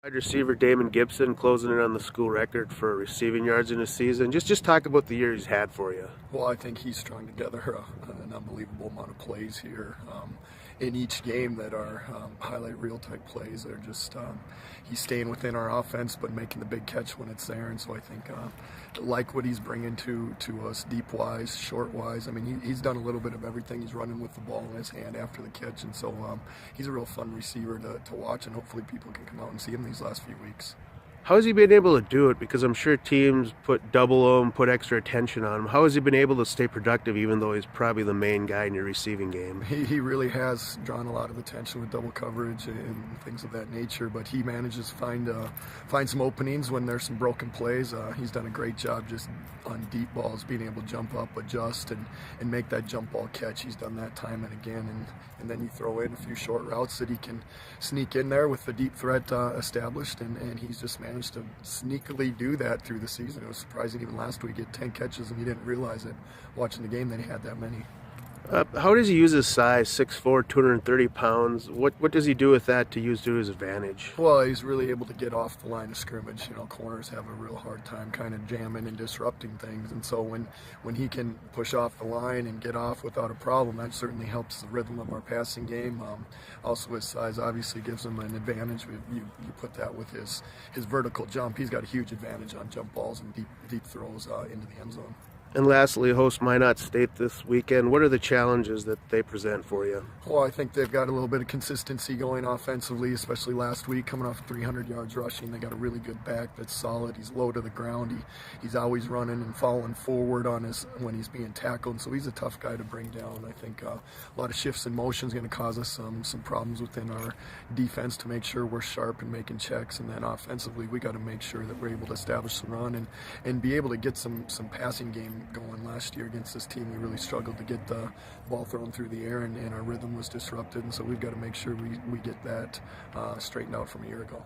Wide receiver Damon Gibson closing in on the school record for receiving yards in a season. Just talk about the year he's had for you. Well, I think he's strung together an unbelievable amount of plays here in each game that are highlight reel type plays. They're just he's staying within our offense, but making the big catch when it's there. And so I think like what he's bringing to us, deep wise, short wise. I mean, he's done a little bit of everything. He's running with the ball in his hand after the catch, and so he's a real fun receiver to watch. And hopefully, people can come out and see him these last few weeks. How has he been able to do it? Because I'm sure teams put double him, put extra attention on him. How has he been able to stay productive even though he's probably the main guy in your receiving game? He really has drawn a lot of attention with double coverage and things of that nature, but he manages to find some openings when there's some broken plays. He's done a great job just on deep balls, being able to jump up, adjust, and make that jump ball catch. He's done that time and again, and then you throw in a few short routes that he can sneak in there with the deep threat established, and he's just managed to sneakily do that through the season. It was surprising even last week he had 10 catches and he didn't realize it watching the game that he had that many. How does he use his size, 6'4", 230 pounds? What does he do with that to use to his advantage? Well, he's really able to get off the line of scrimmage. You know, corners have a real hard time kind of jamming and disrupting things, and so when he can push off the line and get off without a problem, that certainly helps the rhythm of our passing game. Also, his size obviously gives him an advantage. You put that with his vertical jump. He's got a huge advantage on jump balls and deep throws into the end zone. And lastly, host Minot State this weekend. What are the challenges that they present for you? Well, I think they've got a little bit of consistency going offensively, especially last week, coming off 300 yards rushing. They got a really good back that's solid. He's low to the ground. He's always running and falling forward when he's being tackled. So he's a tough guy to bring down. I think a lot of shifts in motion is going to cause us some problems within our defense to make sure we're sharp and making checks. And then offensively, we got to make sure that we're able to establish the run and be able to get some passing game going. Last year against this team, we really struggled to get the ball thrown through the air, and our rhythm was disrupted, and so we've got to make sure we get that straightened out from a year ago.